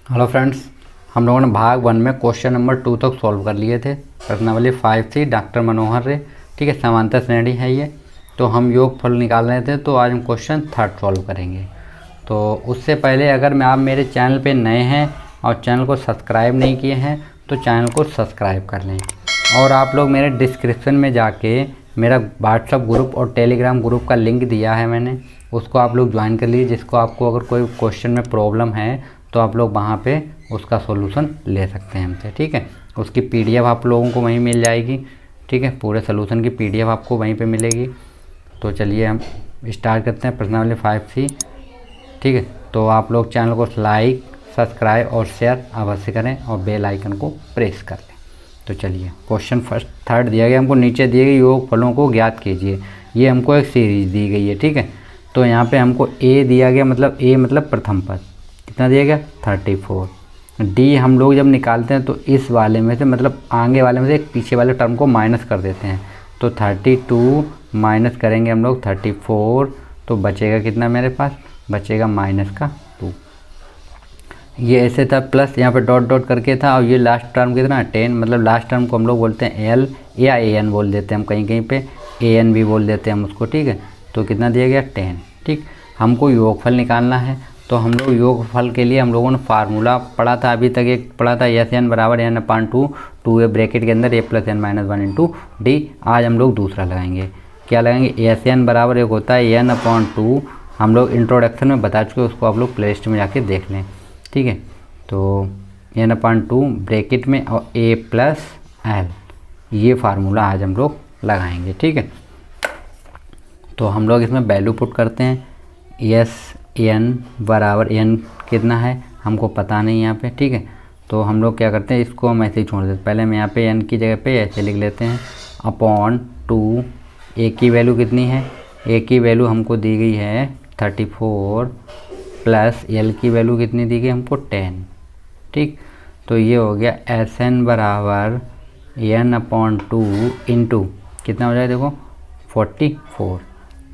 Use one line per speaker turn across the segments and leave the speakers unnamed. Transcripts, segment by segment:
Hello friends, हम लोगों ने भाग 1 में क्वेश्चन नंबर 2 तक सॉल्व कर लिए थे। प्रश्नावली 5 थी, डॉक्टर मनोहर रे। ठीक है, समांतर श्रेणी है ये। तो हम योगफल निकाल रहे थे, तो आज हम क्वेश्चन 3 सॉल्व करेंगे। तो उससे पहले अगर आप मेरे चैनल पे नए हैं और चैनल को सब्सक्राइब नहीं किए हैं तो चैनल को सब्सक्राइब कर लें। और आप लोग मेरे डिस्क्रिप्शन में जाके मेरा व्हाट्सअप ग्रुप और टेलीग्राम ग्रुप का लिंक दिया है मैंने, उसको आप लोग ज्वाइन कर लीजिए। जिसको आपको अगर कोई क्वेश्चन में प्रॉब्लम है तो आप लोग वहाँ पे उसका सॉल्यूशन ले सकते हैं हमसे। ठीक है, उसकी पीडीएफ आप लोगों को वहीं मिल जाएगी। ठीक है, पूरे सॉल्यूशन की पीडीएफ आपको वहीं पे मिलेगी। तो चलिए हम स्टार्ट करते हैं प्रश्नावली 5C। ठीक है, तो आप लोग चैनल को लाइक, सब्सक्राइब और शेयर अवश्य करें और बेल आइकन को प्रेस कर लें। तो चलिए क्वेश्चन थर्ड दिया गया हमको, नीचे दिए गए योग फलों को ज्ञात कीजिए। ये हमको एक सीरीज दी गई है। ठीक है, तो यहाँ पे हमको ए दिया गया, मतलब ए मतलब प्रथम पद कितना दिया गया 34। डी हम लोग जब निकालते हैं तो इस वाले में से, मतलब आगे वाले में से एक पीछे वाले टर्म को माइनस कर देते हैं। तो 32 माइनस करेंगे हम लोग 34, तो बचेगा कितना मेरे पास, बचेगा -2। ये ऐसे था, प्लस यहाँ पे डॉट डॉट करके था। और ये लास्ट टर्म कितना 10, मतलब लास्ट टर्म को हम लोग बोलते हैं एल या ए एन बोल देते हैं हम, कहीं कहीं पे ए एन भी बोल देते हैं हम उसको। ठीक है, तो कितना दिया गया 10। ठीक, हमको योगफल निकालना है। तो हम लोग योगफल के लिए हम लोगों ने फार्मूला पढ़ा था, अभी तक एक पढ़ा था एस एन बराबर एन अपान 2 ए ब्रैकेट के अंदर a plus n minus 1 into d. आज हम लोग दूसरा लगाएंगे। क्या लगाएंगे, एस एन बराबर एक होता है एन अपान 2। हम लोग इंट्रोडक्शन में बता चुके, उसको आप लोग प्ले लिस्ट में जाके देख लें। ठीक है, तो एन अपान 2 ब्रैकेट में और ए प्लस एल, ये फार्मूला आज हम लोग लगाएंगे। ठीक है, तो हम लोग इसमें वैल्यू पुट करते हैं। एस एन बराबर एन कितना है हमको पता नहीं यहाँ पे। ठीक है, तो हम लोग क्या करते हैं, इसको हम ऐसे ही छोड़ देते हैं। पहले हम यहाँ पे एन की जगह पे ऐसे लिख लेते हैं अपॉन 2। ए की वैल्यू कितनी है, ए की वैल्यू हमको दी गई है 34, प्लस एल की वैल्यू कितनी दी गई हमको 10। ठीक, तो ये हो गया एस एन बराबर एन अपॉन 2 इंटू कितना हो जाएगा देखो 44।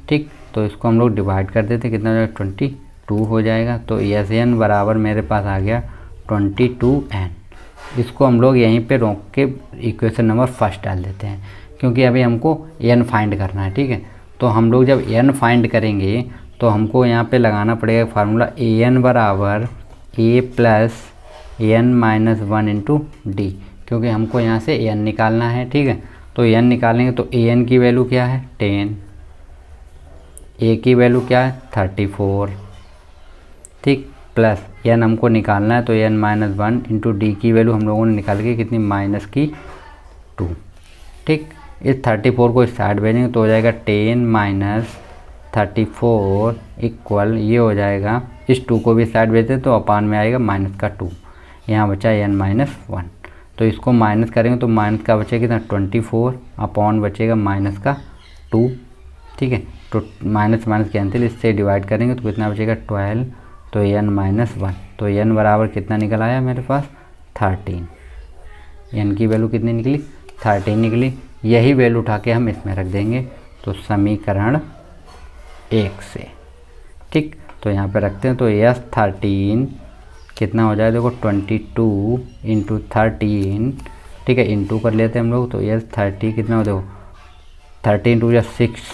ठीक, तो इसको हम लोग डिवाइड कर देते, कितना हो जाएगा 22 हो जाएगा। तो एस एन बराबर मेरे पास आ गया 22n। इसको हम लोग यहीं पे रोक के इक्वेशन नंबर फर्स्ट डाल देते हैं, क्योंकि अभी हमको n फाइंड करना है। ठीक है, तो हम लोग जब n फाइंड करेंगे तो हमको यहाँ पे लगाना पड़ेगा फार्मूला ए एन बराबर a plus n minus 1 into d, क्योंकि हमको यहाँ से n निकालना है। ठीक है, तो n निकालेंगे तो ए एन की वैल्यू क्या है 10, ए की वैल्यू क्या है 34। ठीक, प्लस एन हमको निकालना है, तो एन माइनस 1 इंटू डी की वैल्यू हम लोगों ने निकाल के कितनी -2। ठीक, इस 34 को इस साइड भेजेंगे तो हो जाएगा 10 माइनस 34 इक्वल, ये हो जाएगा, इस 2 को भी साइड भेजते तो अपान में आएगा -2। यहाँ बचा एन माइनस 1, तो इसको माइनस करेंगे तो माइनस का बचेगा कितना 24, अपॉन बचेगा -2। ठीक है, तो माइनस माइनस कैंसिल, इससे डिवाइड करेंगे तो कितना बचेगा 12, तो एन माइनस 1। तो एन बराबर कितना निकल आया मेरे पास 13। एन की वैल्यू कितनी निकली 13 निकली। यही वैल्यू उठा के हम इसमें रख देंगे, तो समीकरण 1 से। ठीक, तो यहाँ पे रखते हैं, तो एस 13 कितना हो जाए देखो 22 इंटू 13। ठीक है, इंटू कर लेते हैं हम लोग, तो एस 30 कितना हो देखो 30 इंटू 6,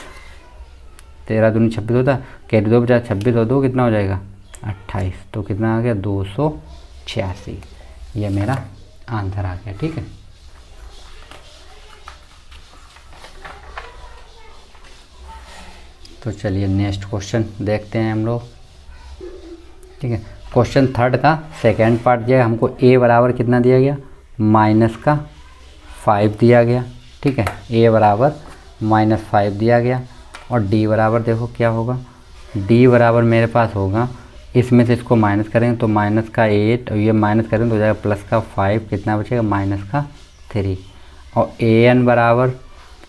13 दूनी 26 होता, कैरी 2 बचा 26 और 2 कितना हो जाएगा 28। तो कितना आ गया 286। ये मेरा आंसर आ गया। ठीक है, तो चलिए नेक्स्ट क्वेश्चन देखते हैं हम लोग। ठीक है, क्वेश्चन थर्ड का सेकेंड पार्ट जो है, हमको ए बराबर कितना दिया गया -5 दिया गया। ठीक है, ए बराबर -5 दिया गया। और डी बराबर देखो क्या होगा, डी बराबर मेरे पास होगा, इसमें से इसको माइनस करेंगे तो -8, और ये माइनस करेंगे तो हो जाएगा +5, कितना बचेगा -3। और ए एन बराबर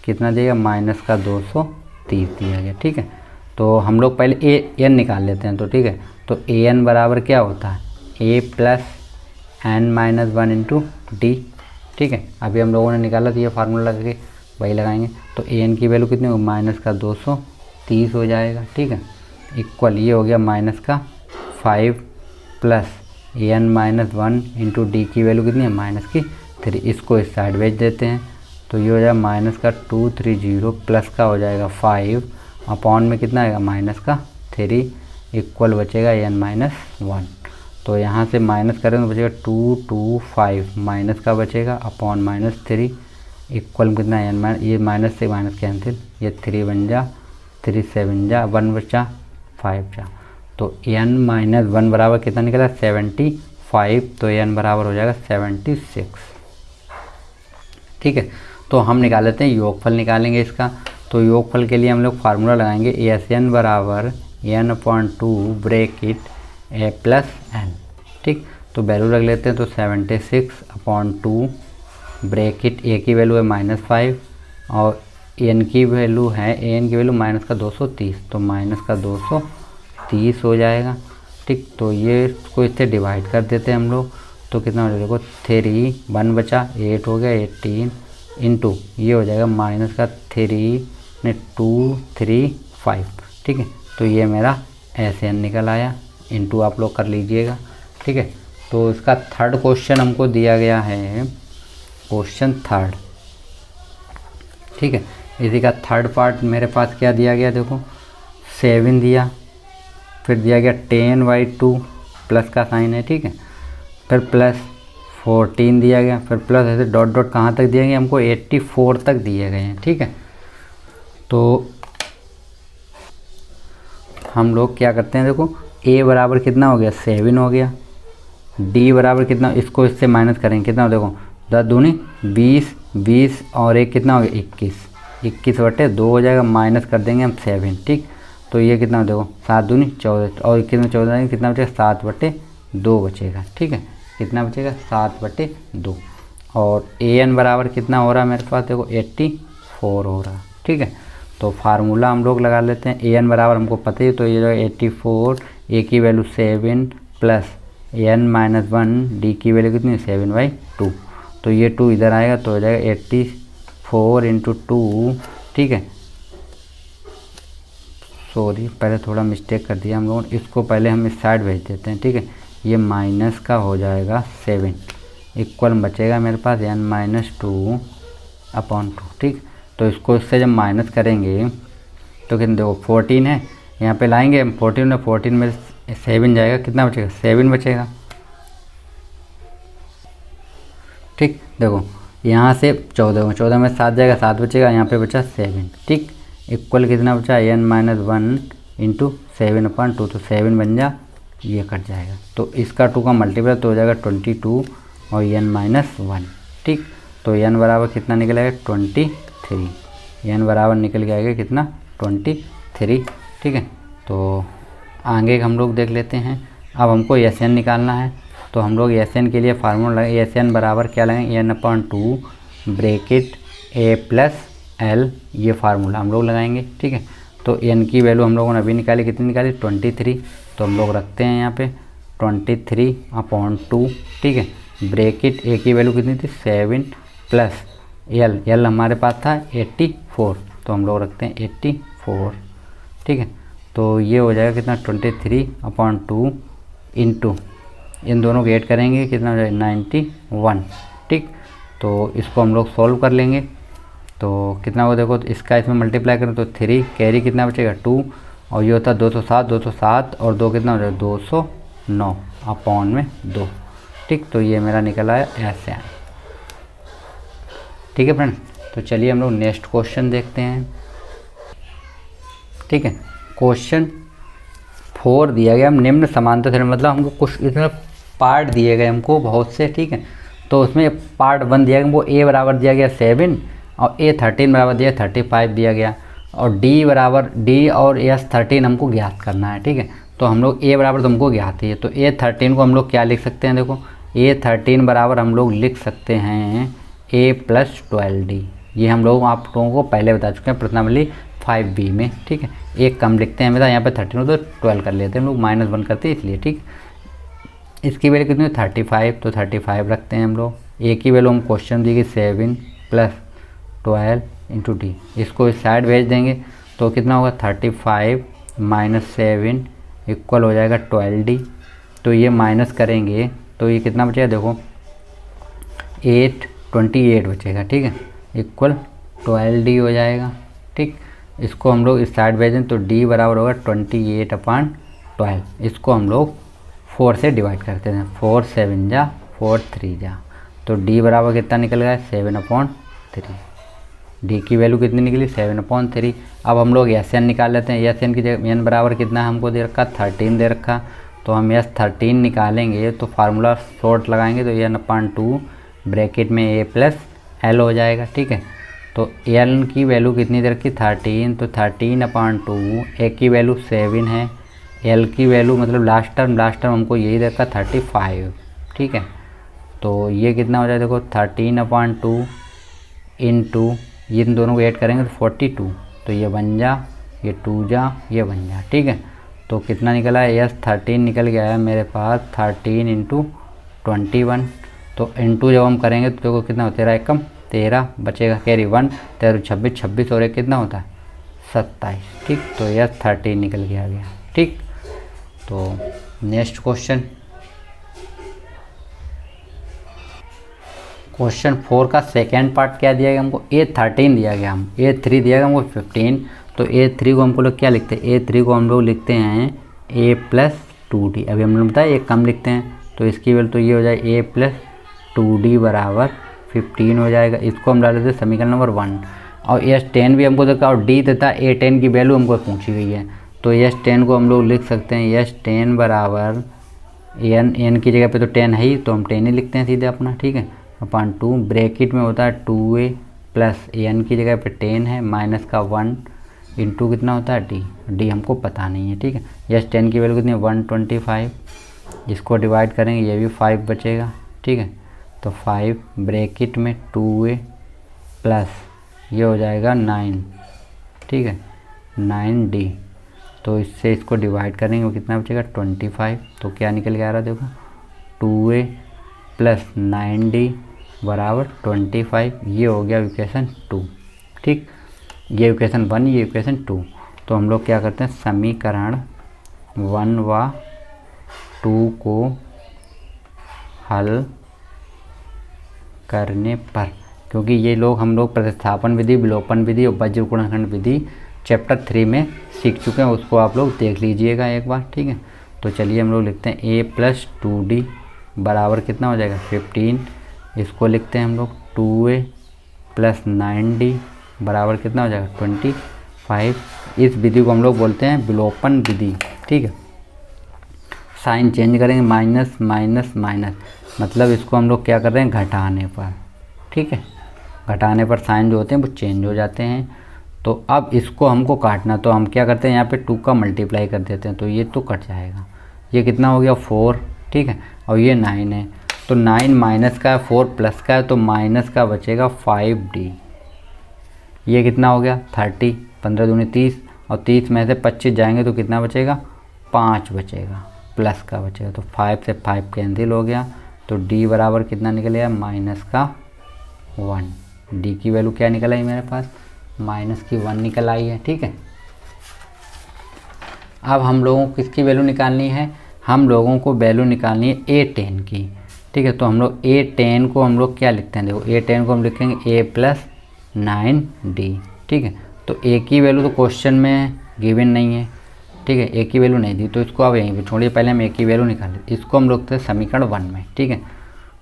कितना दिएगा -230 दिया गया। ठीक है, तो हम लोग पहले ए एन निकाल लेते हैं। तो ठीक है, तो ए एन बराबर क्या होता है a plus n minus 1 into d. ठीक है, अभी हम लोगों ने निकाला तो ये फार्मूला लगा के वही लगाएंगे, तो ए एन की वैल्यू कितनी होगी -230 हो जाएगा। ठीक है, इक्वल ये हो गया -5 plus n minus one into d की वैल्यू कितनी है -3। इसको इस साइड भेज देते हैं तो ये हो जाएगा माइनस का 230 प्लस का हो जाएगा 5 अपॉन में कितना आएगा -3 इक्वल बचेगा एन माइनस वन। तो यहाँ से माइनस करें तो बचेगा 225 माइनस का बचेगा अपॉन -3 इक्वल कितना एन माइनस, ये माइनस से माइनस कैंसिल, ये 3 बन जा 3 7 जा 1 बचा 5 जा। तो एन माइनस वन बराबर कितना निकला 75। तो एन बराबर हो जाएगा 76। ठीक है, तो हम निकाल लेते हैं योगफल निकालेंगे इसका। तो योगफल के लिए हम लोग फार्मूला लगाएंगे एस एन बराबर n/2 bracket a plus n। ठीक, तो वैल्यू रख लेते हैं तो 76/2 ब्रैकेट a की वैल्यू है -5 और n की वैल्यू है an की वैल्यू -230 तो -230 हो जाएगा। ठीक, तो ये इसको इससे डिवाइड कर देते हैं हम लोग तो कितना हो जाएगा देखो 3 1 बचा 8 हो गया 18 इंटू ये हो जाएगा -3 ने 2 3 5। ठीक है, तो ये मेरा ऐसे एन निकल आया इंटू आप लोग कर लीजिएगा। ठीक है, तो इसका थर्ड क्वेश्चन हमको दिया गया है, क्वेश्चन थर्ड। ठीक है, इसी का थर्ड पार्ट मेरे पास क्या दिया गया देखो 7 दिया, फिर दिया गया 10/2 प्लस का साइन है। ठीक है, फिर प्लस 14 दिया गया, फिर प्लस ऐसे डॉट डॉट कहाँ तक दिए गए हमको 84 तक दिए गए हैं। ठीक है, तो हम लोग क्या करते हैं देखो a बराबर कितना हो गया 7 हो गया, d बराबर कितना, इसको इससे माइनस करेंगे कितना देखो 10 दूनी 20 20 और एक कितना हो गया 21/2 हो जाएगा, माइनस कर देंगे हम 7। ठीक, तो ये कितना देखो 7 दूनी 14 और 21 में 14 कितना बचेगा 7/2 बचेगा। ठीक है, कितना बचेगा 7/2 और an बराबर कितना हो रहा है मेरे पास देखो 84 हो रहा है। ठीक है, तो फार्मूला हम लोग लगा लेते हैं an बराबर हमको पता ही, तो ये जो 84 a की value 7 plus n minus 1 d की वैल्यू कितनी 7/2 तो ये 2 इधर आएगा तो हो जाएगा 84 इंटू 2। ठीक है, सॉरी पहले थोड़ा मिस्टेक कर दिया हम लोगों ने, इसको पहले हम इस साइड भेज देते हैं। ठीक है, ये माइनस का हो जाएगा 7 इक्वल बचेगा मेरे पास n-2/2। ठीक, तो इसको इससे जब माइनस करेंगे तो कितने देखो 14 है, यहाँ पे लाएंगे हम 14 में 7 जाएगा, कितना बचेगा 7 बचेगा। ठीक, देखो यहाँ से 14 में 7 जाएगा 7 बचेगा, यहाँ पे बचा 7। ठीक, इक्वल कितना बचा n-1 इंटू 7/2 तो 7 बन जा, ये कट जाएगा तो इसका 2 का मल्टीप्लाई तो हो जाएगा 22 और n-1। ठीक, तो n बराबर कितना निकलेगा 23, n बराबर निकल के आएगा कितना 23। ठीक है, तो आगे हम लोग देख लेते हैं। अब हमको एस एन निकालना है तो हम लोग एस एन के लिए फार्मूला लगाएंगे एस एन बराबर क्या लगाएंगे n/2 bracket a plus l, ये फार्मूला हम लोग लगाएंगे। ठीक है, तो n की वैल्यू हम लोगों ने अभी निकाली, कितनी निकाली 23, तो हम लोग रखते हैं यहाँ पे 23/2। ठीक है, ब्रैकेट a की वैल्यू कितनी थी 7 प्लस l हमारे पास था 84 तो हम लोग रखते हैं 84। ठीक है, तो ये हो जाएगा कितना 23/2 इंटू इन दोनों को ऐड करेंगे कितना हो जाएगा 91। ठीक, तो इसको हम लोग सॉल्व कर लेंगे तो कितना हो देखो तो इसका इसमें मल्टीप्लाई करें तो 3 कैरी कितना बचेगा 2 और ये होता 207 और 2 कितना हो जाएगा 209/2। ठीक, तो ये मेरा निकल आया ऐसे। ठीक है फ्रेंड्स, तो चलिए हम लोग नेक्स्ट क्वेश्चन देखते हैं। ठीक है, क्वेश्चन 4 दिया गया, हम निम्न समांतर त्रिभुज, मतलब हमको कुछ इतना पार्ट दिए गए हमको बहुत से। ठीक है, तो उसमें पार्ट 1 दिया गया हमको a बराबर दिया गया 7 और a 13 बराबर दिया 35 दिया गया और d और s 13 हमको ज्ञात करना है। ठीक है, तो हम लोग a बराबर तो हमको ज्ञात ही है तो a 13 को हम लोग क्या लिख सकते हैं देखो a 13 बराबर हम लोग लिख सकते हैं a प्लस 12d। ये हम लोग आप लोगों को पहले बता चुके हैं प्रश्नावली 5b में। ठीक है, एक कम लिखते हैं हमेशा, यहाँ पे 13 हो तो 12 कर लेते हैं हम लोग, -1 करते हैं इसलिए। ठीक, इसकी वैल्यू कितनी 35 तो 35 रखते हैं हम लोग। a की वैल्यू हम क्वेश्चन दी गई 7 प्लस 12 इंटू डी, इसको इस साइड भेज देंगे तो कितना होगा 35 - 7 इक्वल हो जाएगा 12d। तो ये माइनस करेंगे तो ये कितना बचेगा, देखो 28 बचेगा, ठीक है, इक्वल 12D हो जाएगा, ठीक। इसको हम लोग इस साइड भेजें तो D बराबर होगा 28/12। इसको हम लोग 4 से डिवाइड करते हैं, 4 7 जा 4 3 जा, तो D बराबर कितना निकल गया 7/3। D की वैल्यू कितनी निकली 7/3। अब हम लोग SN निकाल लेते हैं। SN की जगह N बराबर कितना हमको दे रखा 13 दे रखा, तो हम S13 निकालेंगे तो फार्मूला शॉर्ट लगाएंगे तो N/2 ब्रैकेट में A+L हो जाएगा, ठीक है। तो L की वैल्यू कितनी दे रखी 13, तो 13/2, A की वैल्यू 7 है, L की वैल्यू मतलब लास्ट टर्म हमको यही दे रखा 35, ठीक है। तो ये कितना हो जाएगा देखो 13/2 इंटू इन दोनों को ऐड करेंगे तो 42, तो ये बन जा, ये 2 जा, ये बन जा, ठीक है। तो कितना निकला है S13 निकल गया है मेरे पास 13 × 21, तो इंटू जब हम करेंगे तो देखो कितना होता है 13 बचेगा, कैरी 1 13 26 26 और एक कितना होता है 27, ठीक। तो S13 निकल के आ गया, ठीक। तो नेक्स्ट क्वेश्चन 4 का सेकेंड पार्ट क्या दिया गया हमको, A13 दिया गया, हम A3 दिया गया हमको 15, तो A3 को हमको लोग क्या लिखते हैं, A3 को हम लोग लिखते हैं A+2D। अभी हम लोग बताया एक कम लिखते हैं, तो इसकी वैल्यू तो ये हो जाए A+2D बराबर 15 हो जाएगा। इसको हम डाल देते हैं समीकरण नंबर 1, और S10 भी हमको देखा, और D तथा A10 की वैल्यू हमको पूछी गई है, तो S10 को हम लोग लिख सकते हैं S10 बराबर N की जगह पे तो 10 है ही, तो हम 10 ही लिखते हैं सीधे अपना, ठीक है, /2 ब्रैकेट में होता है 2A प्लस N की जगह पे 10 है माइनस का 1 इंटू कितना होता है D हमको पता नहीं है, ठीक है। S10 की वैल्यू कितनी है 125, इसको डिवाइड करेंगे ये भी 5 बचेगा, ठीक है। तो 5 ब्रैकेट में 2A प्लस ये हो जाएगा 9, ठीक है, 9D, तो इससे इसको डिवाइड करेंगे वो कितना बचेगा 25, तो क्या निकल के आ रहा है देखो 2A प्लस 9D बराबर 25, ये हो गया इक्वेशन 2, ठीक। ये इक्वेशन 1, ये इक्वेशन 2। तो हम लोग क्या करते हैं समीकरण 1 व 2 को हल करने पर, क्योंकि ये लोग हम लोग प्रतिस्थापन विधि, विलोपन विधि और वज्र गुणनखंड विधि चैप्टर 3 में सीख चुके हैं, उसको आप लोग देख लीजिएगा एक बार, ठीक है। तो चलिए हम लोग लिखते हैं A+2D बराबर कितना हो जाएगा 15, इसको लिखते हैं हम लोग 2A प्लस 9D बराबर कितना हो जाएगा 25। इस विधि को हम लोग बोलते हैं विलोपन विधि, ठीक है। साइन चेंज करेंगे माइनस माइनस माइनस, मतलब इसको हम लोग क्या कर रहे हैं घटाने पर, ठीक है, घटाने पर साइन जो होते हैं वो चेंज हो जाते हैं। तो अब इसको हमको काटना, तो हम क्या करते हैं यहाँ पे 2 का मल्टीप्लाई कर देते हैं, तो ये तो कट जाएगा, ये कितना हो गया 4, ठीक है, और ये 9 है, तो 9 माइनस का है 4 प्लस का है, तो माइनस का बचेगा 5D। ये कितना हो गया 30, 15 दूनी 30, और 30 में से 25 जाएंगे तो कितना बचेगा 5 बचेगा, प्लस का बचेगा, तो 5 से 5 कैंसिल हो गया, तो D बराबर कितना निकल गया माइनस का 1। D की वैल्यू क्या निकल आई मेरे पास माइनस की 1 निकल आई है, ठीक है। अब हम लोगों को किसकी वैल्यू निकालनी है, हम लोगों को वैल्यू निकालनी है A10 की, ठीक है। तो हम लोग A10 को हम लोग क्या लिखते हैं, देखो A10 को हम लिखेंगे A+9D, ठीक है। तो A की वैल्यू तो क्वेश्चन में गिवन नहीं है, ठीक है, A की वैल्यू नहीं दी, तो इसको आप यहीं पे छोड़िए, पहले हम A की वैल्यू निकालें, इसको हम लिखते हैं समीकरण 1 में, ठीक है।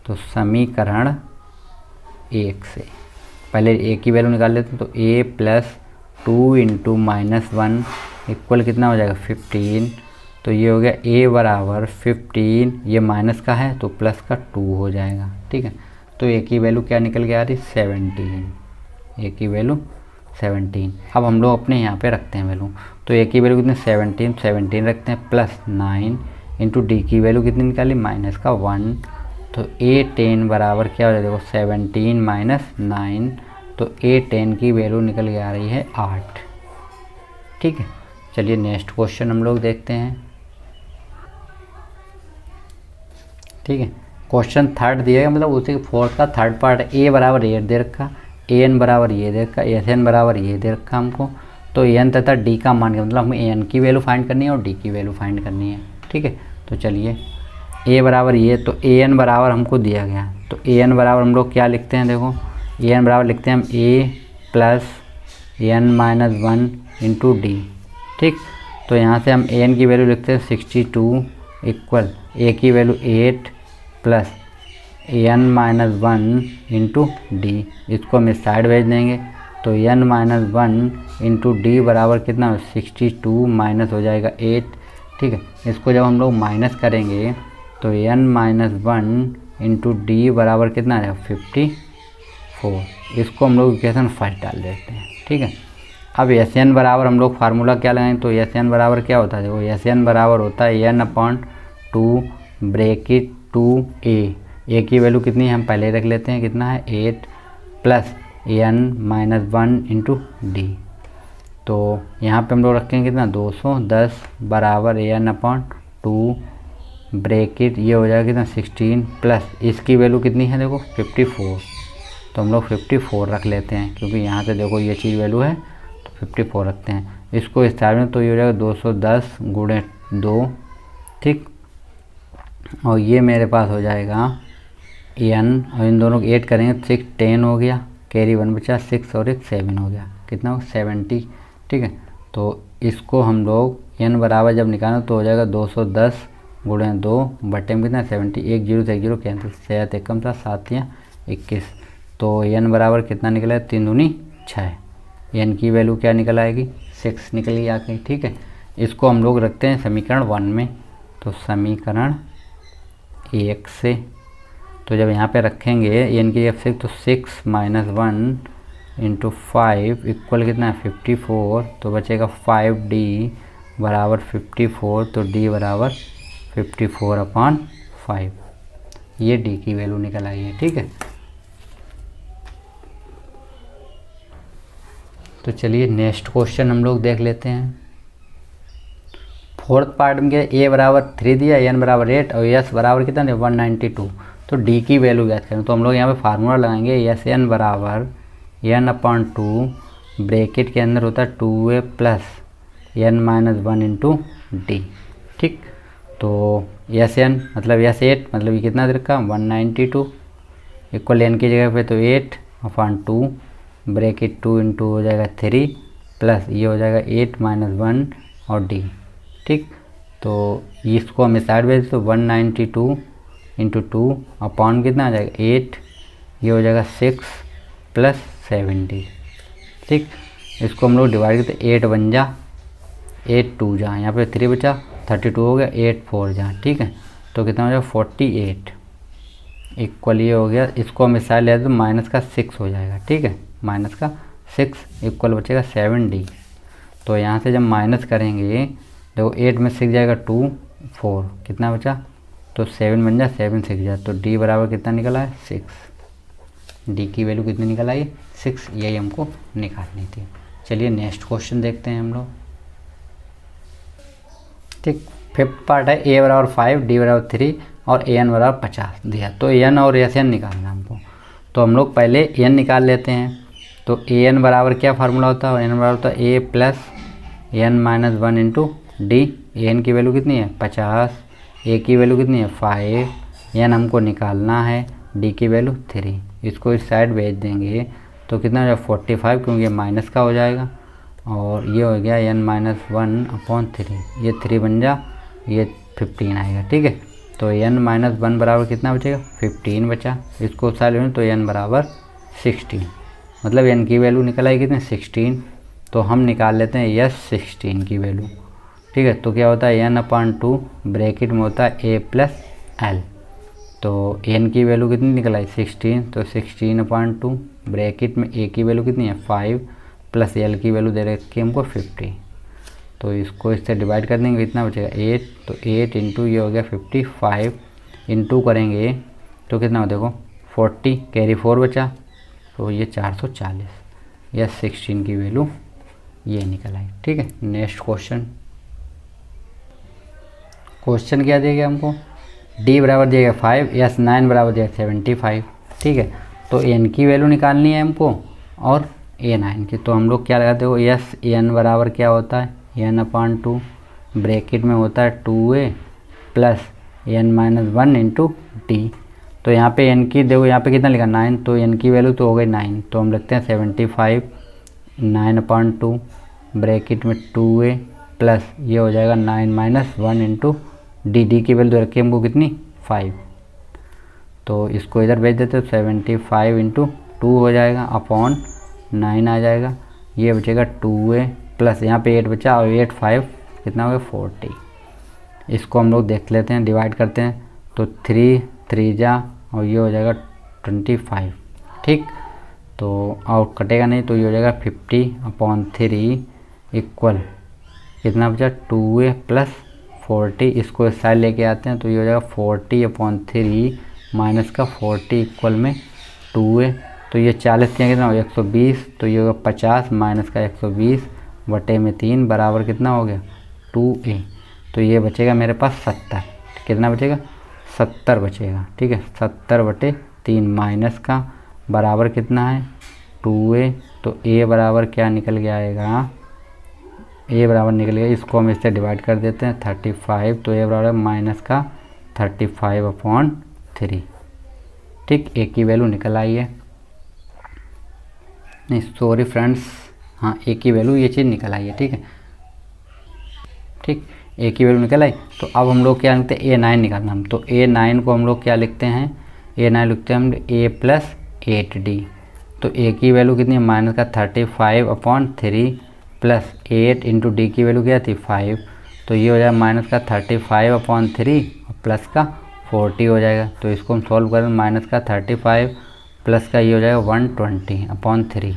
तो समीकरण 1 से पहले A की वैल्यू निकाल लेते हैं, तो A+2 इंटू -1 इक्वल कितना हो जाएगा 15, तो ये हो गया A बराबर 15, ये माइनस का है तो प्लस का 2 हो जाएगा, ठीक है। तो A की वैल्यू क्या निकल के आ रही 17, A की वैल्यू 17। अब हम लोग अपने यहाँ पे रखते हैं वैल्यू, तो A की वैल्यू कितनी 17 रखते हैं, प्लस 9 इंटू D की वैल्यू कितनी निकाली माइनस का 1, तो A10 बराबर क्या हो जाएगा देखो 17 माइनस 9, तो A10 की वैल्यू निकल के आ रही है 8, ठीक है। चलिए नेक्स्ट क्वेश्चन हम लोग देखते हैं, ठीक है। क्वेश्चन थर्ड दिया गया, मतलब उसी 4 का थर्ड पार्ट, A बराबर 8 दे रखा, AN बराबर ये दे रखा, SN बराबर ये दे रखा हमको, तो N तथा D का मान, मतलब हमें AN की वैल्यू फाइंड करनी है और D की वैल्यू फाइंड करनी है, ठीक है। तो चलिए ए बराबर ये, तो ए एन बराबर हमको दिया गया, तो ए एन बराबर हम लोग क्या लिखते हैं, देखो ए एन बराबर लिखते हैं हम a plus n minus one into d. ठीक, तो यहाँ से हम ए एन की वैल्यू लिखते हैं 62 इक्वल ए की value 8 plus n minus one into d. इसको हम इस साइड भेज देंगे, तो n minus one into d बराबर कितना 62 माइनस हो जाएगा 8। ठीक है, इसको जब हम लोग माइनस करेंगे तो n minus one into d बराबर कितना है 54। इसको हम लोग इक्वेशन फर्स्ट डाल देते हैं। ठीक है, अब एस एन बराबर हम लोग फार्मूला क्या लगाएंगे, तो एस एन बराबर क्या होता है, देखो एस एन बराबर होता है एन अपॉन 2 ब्रैकेट 2 ए की वैल्यू कितनी है हम पहले रख लेते हैं, कितना है 8 plus n minus one into d. तो यहाँ पे हम लोग रखेंगे कितना 210 बराबर एन अपॉन 2 ब्रैकेट ये हो जाएगा कितना 16 प्लस इसकी वैल्यू कितनी है देखो 54। तो हम लोग 54 रख लेते हैं, क्योंकि यहाँ से देखो ये चीज़ वैल्यू है तो 54 रखते हैं। इसको इस टाइम में तो ये हो जाएगा 210 गुणे 2। ठीक, और ये मेरे पास हो जाएगा एन, और इन दोनों को 8 करेंगे 6 10 हो गया, कैरी 1 बचा 6 और 1 7 हो गया, कितना हो 70। ठीक है, तो इसको हम लोग एन बराबर जब निकालें तो हो जाएगा 210 गुणे 2 बटे में कितना 70, 1 0 से 1 0 कैंसिल, 7 एक कम था 7 या 21। तो एन बराबर कितना निकला है 3 दूनी 6। एन की वैल्यू क्या निकल आएगी 6 निकली आके। ठीक है, इसको हम लोग रखते हैं समीकरण 1 में, तो समीकरण 1 से तो जब यहाँ पे रखेंगे एन की एफ से तो 6 माइनस 1 इंटू 5 इक्वल कितना है 54। तो बचेगा 5d बराबर 54, तो d बराबर 54/5, ये d की वैल्यू निकल आई है। ठीक है, तो चलिए नेक्स्ट क्वेश्चन हम लोग देख लेते हैं। फोर्थ पार्ट में ए बराबर 3 दिया, एन बराबर 8 और एस बराबर कितना है 192। तो डी की वैल्यू ज्ञात करें, तो हम लोग यहाँ पे फार्मूला लगाएंगे एस एन बराबर एन अपॉन 2 ब्रैकेट के अंदर होता है 2a plus n minus 1 into d. ठीक, तो एस एन मतलब एस 8 मतलब ये कितना दे रखा 192 इक्वल एन की जगह पे तो 8 अपॉन 2 ब्रैकेट 2 इंटू हो जाएगा 3 प्लस ये हो जाएगा 8 माइनस 1 और डी। ठीक, तो इसको हम साइड भेज तो 192 इंटू 2 अपॉन कितना आ जाएगा 8, ये हो जाएगा 6 प्लस 70। ठीक, इसको हम लोग डिवाइड करते 8 1 जा 8 2 जा, यहाँ पे 3 बचा 32 हो गया, 8 4 जा। ठीक है, तो कितना हो जाएगा 48 इक्वल ये हो गया, इसको हम इस साइड ले तो माइनस का 6 हो जाएगा। ठीक है, माइनस का 6 इक्वल बचेगा 7d। तो यहाँ से जब माइनस करेंगे देखो 8 में 6 जाएगा 2 4, कितना बचा तो 7 बन जाए 7 6 जाए, तो d बराबर कितना निकला है 6। d की वैल्यू कितनी निकल आई 6, यही हमको निकालनी थी। चलिए नेक्स्ट क्वेश्चन देखते हैं हम लोग। ठीक, फिफ्थ पार्ट है ए बराबर 5 डी बराबर 3 और ए एन बराबर 50 दिया, तो ए एन और एस एन निकालना हमको। तो हम लोग पहले ए एन निकाल लेते हैं। तो ए एन बराबर क्या फार्मूला होता है, एन बराबर होता है a plus n minus 1 into d. N की वैल्यू कितनी है 50, ए की वैल्यू कितनी है 5, एन हमको निकालना है, डी की वैल्यू 3। इसको इस साइड भेज देंगे तो कितना हो जाएगा 45, क्योंकि ये माइनस का हो जाएगा, और ये हो गया एन माइनस 1/3, ये 3 बन जा, ये 15 आएगा। ठीक है, तो एन माइनस 1 बराबर कितना बचेगा 15 बचा। इसको साइड में तो एन बराबर 16, मतलब एन की वैल्यू निकल आई कितनी 16। तो हम निकाल लेते हैं यस 16 की वैल्यू। ठीक है, तो क्या होता है एन अपॉन 2 ब्रैकेट में होता है ए प्लस एल। तो एन की वैल्यू कितनी निकल आई 16, तो 16/2 ब्रैकेट में ए की वैल्यू कितनी है 5 प्लस एल की वैल्यू दे रखी है हमको 50। तो इसको इससे डिवाइड कर देंगे, कितना बचेगा 8, तो 8 इंटू ये हो गया 55 इंटू करेंगे तो कितना हो देखो 40 कैरी 4 बचा, तो ये 440, या 16 की वैल्यू ये निकल आई। ठीक है, नेक्स्ट क्वेश्चन। क्वेश्चन क्या दिया गया हमको, डी बराबर दिया गया 5, एस 9 बराबर दिया 75। ठीक है, तो एन की वैल्यू निकालनी है हमको और ए 9 की। तो हम लोग क्या लगाते हो एस एन बराबर क्या होता है एन अपॉन 2 ब्रैकेट में होता है 2a plus n minus 1 into d. तो यहाँ पे n की देखो यहाँ पे कितना लिखा 9, तो n की वैल्यू तो हो गई 9, तो हम लिखते हैं 75 9/2 ब्रैकेट में 2a प्लस ये हो जाएगा 9 माइनस 1 इंटू डी की वैल्यू रखी हमको कितनी 5, तो इसको इधर भेज देते, 75 इंटू 2 हो जाएगा अपॉन 9 आ जाएगा, ये बचेगा 2a प्लस यहाँ पे 8 बचा और 8 5 कितना हो गया 40। इसको हम लोग देख लेते हैं, डिवाइड करते हैं, तो 3 3 जा और ये हो जाएगा 25, ठीक। तो और कटेगा नहीं तो ये हो जाएगा 50/3 इक्वल कितना बचा 2a प्लस 40। इसको इस साइड लेके आते हैं तो ये हो जाएगा 40/3 माइनस का 40 इक्वल में 2a, तो ये 40 कितना हो गया 120, तो ये होगा 50 माइनस का 120 बटे में 3 बराबर कितना हो गया 2a। तो ये बचेगा मेरे पास 70, कितना बचेगा 70 बचेगा, ठीक है। 70/3 माइनस का बराबर कितना है 2a, तो a बराबर क्या निकल के आएगा, a बराबर निकल गया, इसको हम इससे डिवाइड कर देते हैं 35, तो a बराबर माइनस का 35/3, ठीक। a की वैल्यू निकल आई है, नहीं सॉरी फ्रेंड्स, हाँ a की वैल्यू ये चीज़ निकल आई है, ठीक है, ठीक। a की वैल्यू निकल आई, तो अब हम लोग क्या लिखते हैं a9 निकालना हम, तो a9 को हम लोग क्या लिखते हैं, a9 लिखते हैं हम a प्लस 8d। तो a की वैल्यू कितनी है माइनस का 35/3 प्लस 8 इंटू डी की वैल्यू क्या थी 5, तो ये हो जाएगा माइनस का 35/3 और प्लस का 40 हो जाएगा। तो इसको हम सॉल्व करें, माइनस का 35 प्लस का ये हो जाएगा 120/3,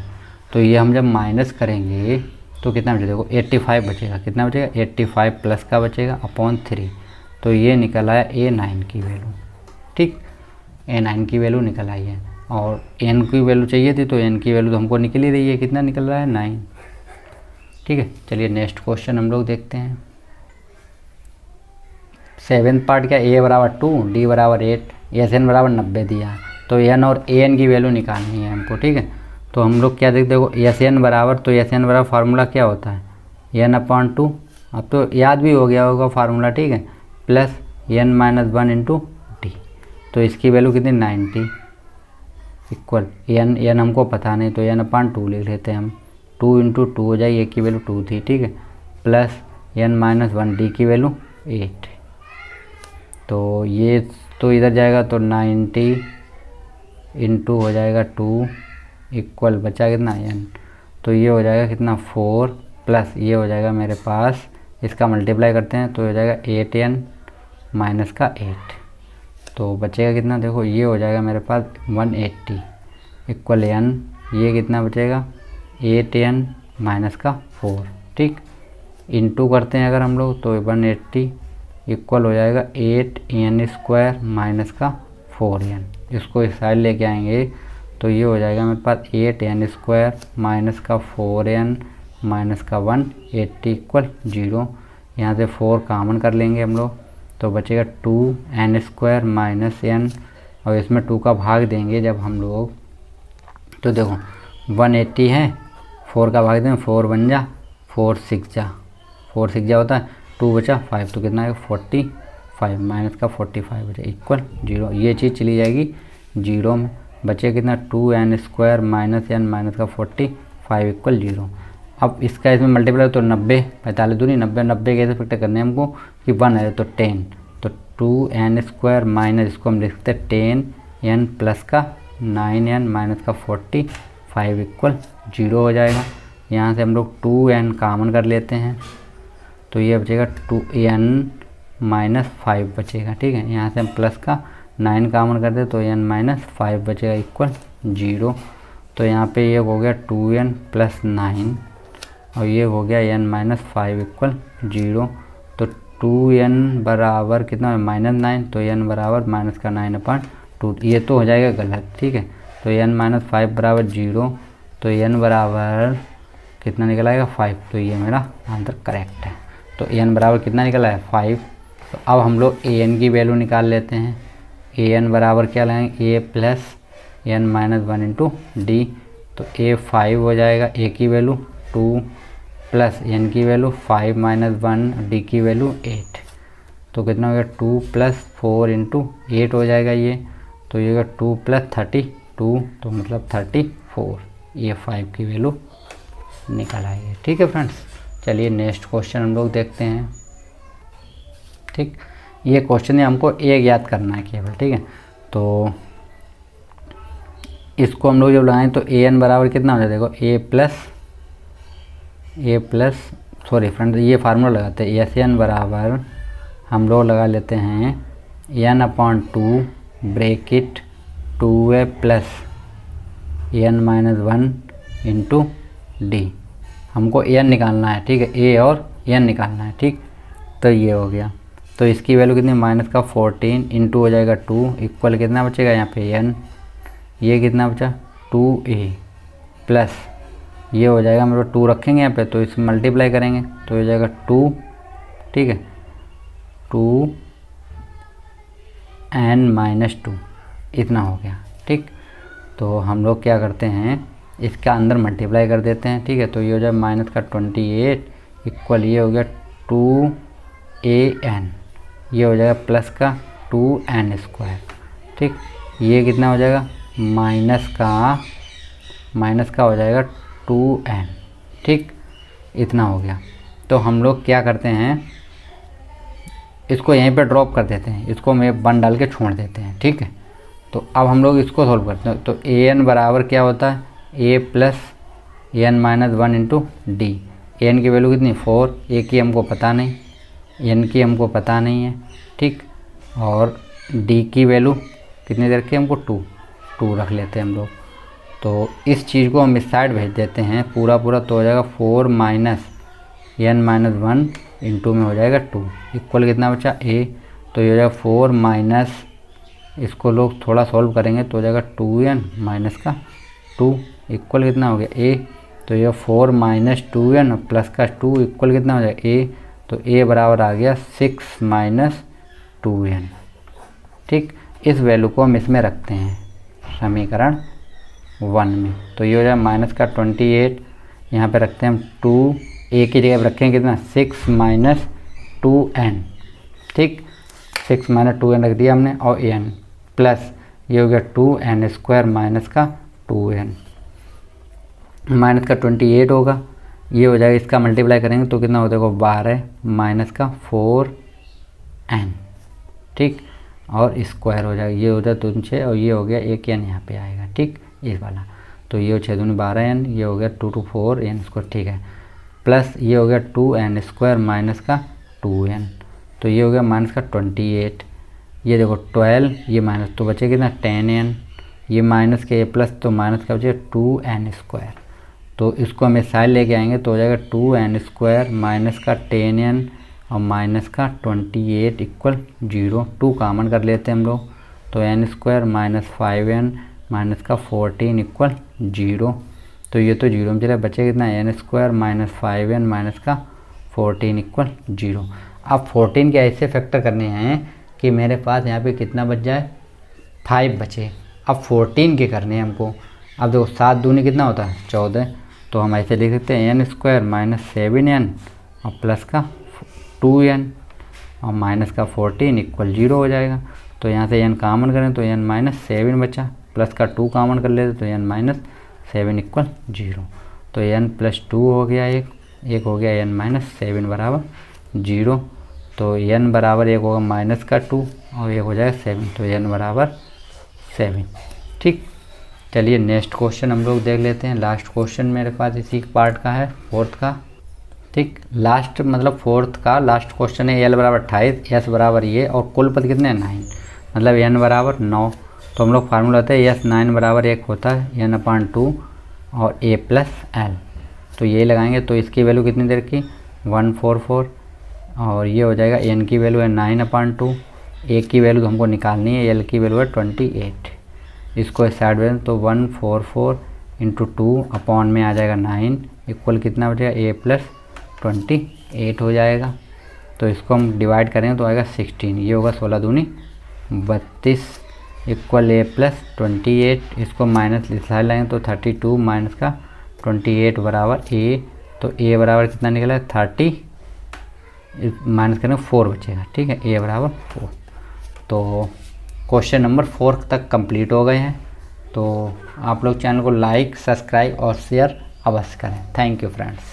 तो ये हम जब माइनस करेंगे तो कितना बचेगा देखो 85 बचेगा, कितना बचेगा 85 प्लस का बचेगा अपॉन 3, तो ये निकल आया a9 की वैल्यू, ठीक। a9 की वैल्यू निकल आई है, और n की वैल्यू चाहिए थी, तो n की वैल्यू तो हमको निकल ही रही है, कितना निकल रहा है 9, ठीक है। चलिए नेक्स्ट क्वेश्चन हम लोग देखते हैं। 7th पार्ट क्या a बराबर 2 d बराबर 8 SN बराबर 90 दिया, तो n और an की वैल्यू निकालनी है हमको, ठीक है। तो हम लोग क्या देखते देखो SN बराबर, तो SN बराबर फार्मूला क्या होता है n/2, अब तो याद भी हो गया होगा फार्मूला, ठीक है, plus n minus 1 into d. तो इसकी वैल्यू कितनी 90 इक्वल n हमको पता नहीं, तो n/2 लिख लेते हैं हम, 2 इंटू 2 हो जाएगी, a की वैल्यू 2 थी, ठीक है, प्लस n माइनस 1 डी की वैल्यू 8, तो ये तो इधर जाएगा तो 90 इंटू हो जाएगा 2 इक्वल बचा कितना n, तो ये हो जाएगा कितना 4 प्लस ये हो जाएगा मेरे पास, इसका मल्टीप्लाई करते हैं तो हो जाएगा 8n माइनस का 8, तो बचेगा कितना देखो ये हो जाएगा मेरे पास 180 इक्वल n, ये कितना बचेगा 8n माइनस का 4, ठीक। इंटू करते हैं अगर हम लोग तो 180 इक्वल हो जाएगा 8n² माइनस का 4n, इसको इस साइड लेके आएंगे तो ये हो जाएगा मेरे पास 8n² माइनस का 4n माइनस का 180 इक्वल 0, यहाँ से 4 कॉमन कर लेंगे हम लोग, तो बचेगा 2n² माइनस n, और इसमें 2 का भाग देंगे जब हम लोग, तो देखो 180 है, 4 का भाग दें 4 बन जा 4 6 जा होता है, 2 बचा 5, तो कितना है 45 माइनस का 45 बचा इक्वल 0, ये चीज़ चली जाएगी 0 में, बचे कितना 2n² माइनस n माइनस का 45 इक्वल 0। अब इसका इसमें मल्टीप्लाई तो 90 45 दूनी 90 कैसे फैक्टर करने हैं हमको कि 1 है तो 10, तो 2n² माइनस इसको हम लिखते हैं 10n प्लस का 9n माइनस का 45 इक्वल 0 हो जाएगा। यहाँ से हम लोग 2n कॉमन कर लेते हैं, तो ये बचेगा 2n माइनस 5 बचेगा, ठीक है। यहाँ से हम प्लस का 9 कॉमन कर दे तो n माइनस 5 बचेगा इक्वल 0, तो यहाँ पे ये हो गया 2n प्लस 9 और ये हो गया n माइनस 5 इक्वल 0, तो 2n बराबर कितना है -9, तो n बराबर माइनस का 9/2, ये तो हो जाएगा गलत, ठीक है। तो n माइनस 5 बराबर 0, तो n बराबर कितना निकल आएगा 5, तो ये मेरा आंसर करेक्ट है। तो n बराबर कितना निकला है 5। तो अब हम लोग an की वैल्यू निकाल लेते हैं, an बराबर क्या लाएंगे a plus n minus 1 into d, तो a 5 हो जाएगा, a की वैल्यू 2 प्लस n की वैल्यू 5 माइनस 1 डी की वैल्यू 8, तो कितना हो गया 2 + 4 × 8 हो जाएगा ये, तो ये होगा 2 + 32 तो मतलब 34, ये 5 की वैल्यू निकल आई है। ठीक है फ्रेंड्स, चलिए नेक्स्ट क्वेश्चन हम लोग देखते हैं। ठीक, ये क्वेश्चन है हमको एक याद करना है केवल। ठीक है, तो इसको हम लोग जब लगाएं तो an बराबर कितना हो जाएगा, देखो सॉरी फ्रेंड, ये फार्मूला लगाते हैं SN बराबर हम लोग लगा लेते हैं n/2 bracket 2a + n - 1 × d। हमको n निकालना है। ठीक है, a और n निकालना है। ठीक, तो ये हो गया, तो इसकी वैल्यू कितनी -14 इंटू हो जाएगा 2 इक्वल कितना बचेगा यहाँ पे n, ये कितना बचा 2a प्लस ये हो जाएगा, हम लोग 2 रखेंगे यहाँ पे तो इसे मल्टीप्लाई करेंगे तो हो जाएगा 2। ठीक है, 2n - 2 इतना हो गया। ठीक, तो हम लोग क्या करते हैं, इसका अंदर मल्टीप्लाई कर देते हैं। ठीक है, तो ये हो जाएगा -28 इक्वल ये हो गया 2an, ये हो जाएगा प्लस का 2n²। ठीक, ये कितना हो जाएगा माइनस का हो जाएगा 2n। ठीक, इतना हो गया। तो हम लोग क्या करते हैं, इसको यहीं पे ड्रॉप कर देते हैं, इसको मैं 1 डाल के छोड़ देते हैं। ठीक है, तो अब हम लोग इसको सॉल्व करते हैं। तो an बराबर क्या होता है, a + n - 1 × d। n की वैल्यू कितनी 4, a की हमको पता नहीं, n की हमको पता नहीं है। ठीक, और d की वैल्यू कितनी देर की हमको 2 रख लेते हैं हम लोग। तो इस चीज़ को हम इस साइड भेज देते हैं पूरा तो हो जाएगा 4 - n - 1 × में हो जाएगा 2 इक्वल कितना बचा a, तो ये हो जाएगा 4 माइनस, इसको लोग थोड़ा सॉल्व करेंगे तो हो जाएगा 2n - 2 इक्वल कितना हो गया a, तो ये 4 - 2n प्लस का 2 इक्वल कितना हो जाएगा a, तो a बराबर आ गया 6 - 2n। ठीक, इस वैल्यू को हम इसमें रखते हैं समीकरण 1 में, तो ये हो जाएगा -28 यहाँ पे रखते हैं हम 2, a की जगह रखेंगे कितना 6 - 2n। ठीक, 6 - 2n रख दिया हमने और n प्लस ये हो गया 2n² माइनस का 2n, माइनस का 28 होगा, ये हो जाएगा, इसका मल्टीप्लाई करेंगे तो कितना हो जाएगा 12 माइनस का 4n। ठीक, और स्क्वायर हो जाएगा, ये हो जाएगा 2 6 और ये हो गया 1 n यहाँ पे आएगा। ठीक, इस वाला, तो ये हो 6 दूनी 12n, ये हो गया 2 to 4n²। ठीक है, प्लस ये हो गया 2n² माइनस का 2n, तो ये हो गया माइनस का 28, ये देखो 12, ये माइनस तो बचे कितना 10n, ये माइनस के प्लस तो माइनस का बचेगा 2n²। तो इसको हम इस साइड लेके आएंगे तो हो जाएगा 2n² माइनस का 10n और माइनस का 28 इक्वल 0। 2 कामन कर लेते हैं हम लोग, तो n² माइनस 5n माइनस का 14 इक्वल 0। तो ये तो 0 में चला, बचे कितना n² माइनस 5n माइनस का 14 इक्वल 0। अब 14 के ऐसे फैक्टर करने हैं कि मेरे पास यहाँ पे कितना बच जाए 5 बचे। अब 14 के करने हैं हमको। अब देखो 7 दूनी कितना होता है 14, तो हम ऐसे लिख सकते हैं n² माइनस 7n और प्लस का 2n और माइनस का 14 इक्वल 0 हो जाएगा। तो यहाँ से n कामन करें तो n - 7 बचा, प्लस का 2 कामन कर लेते तो n - 7 इक्वल 0। तो n + 2 हो गया, एक हो गया n - 7 बराबर 0। तो n बराबर एक होगा माइनस का 2 और एक हो जाएगा 7, तो n बराबर 7। ठीक, चलिए नेक्स्ट क्वेश्चन हम लोग देख लेते हैं। लास्ट क्वेश्चन मेरे पास इसी पार्ट का है, 4th का। ठीक, लास्ट मतलब 4th का लास्ट क्वेश्चन है। l बराबर 28, s बराबर ये और कुल पद कितने 9, मतलब n बराबर 9। तो हम लोग फार्मूला होता है s 9 बराबर 1 होता है n/2 और a + l। तो ये लगाएंगे तो इसकी वैल्यू कितनी देर की 144 और ये हो जाएगा n की वैल्यू है 9/2, a की वैल्यू तो हमको निकालनी है, l की वैल्यू है 28। इसको इस साइड में तो 144 × 2 अपॉन में आ जाएगा 9 इक्वल कितना बचेगा a + 28 हो जाएगा। तो इसको हम डिवाइड करेंगे तो आएगा 16, ये होगा 16 दूनी 32 इक्वल a + 28। इसको माइनस इस साइड लाएंगे तो 32 माइनस का 28 बराबर a। तो a बराबर कितना निकला 30, माइनस करें 4 बचेगा, ठीक है, a बराबर 4। तो क्वेश्चन नंबर 4 तक कंप्लीट हो गए हैं। तो आप लोग चैनल को लाइक, सब्सक्राइब और शेयर अवश्य करें। Thank you friends.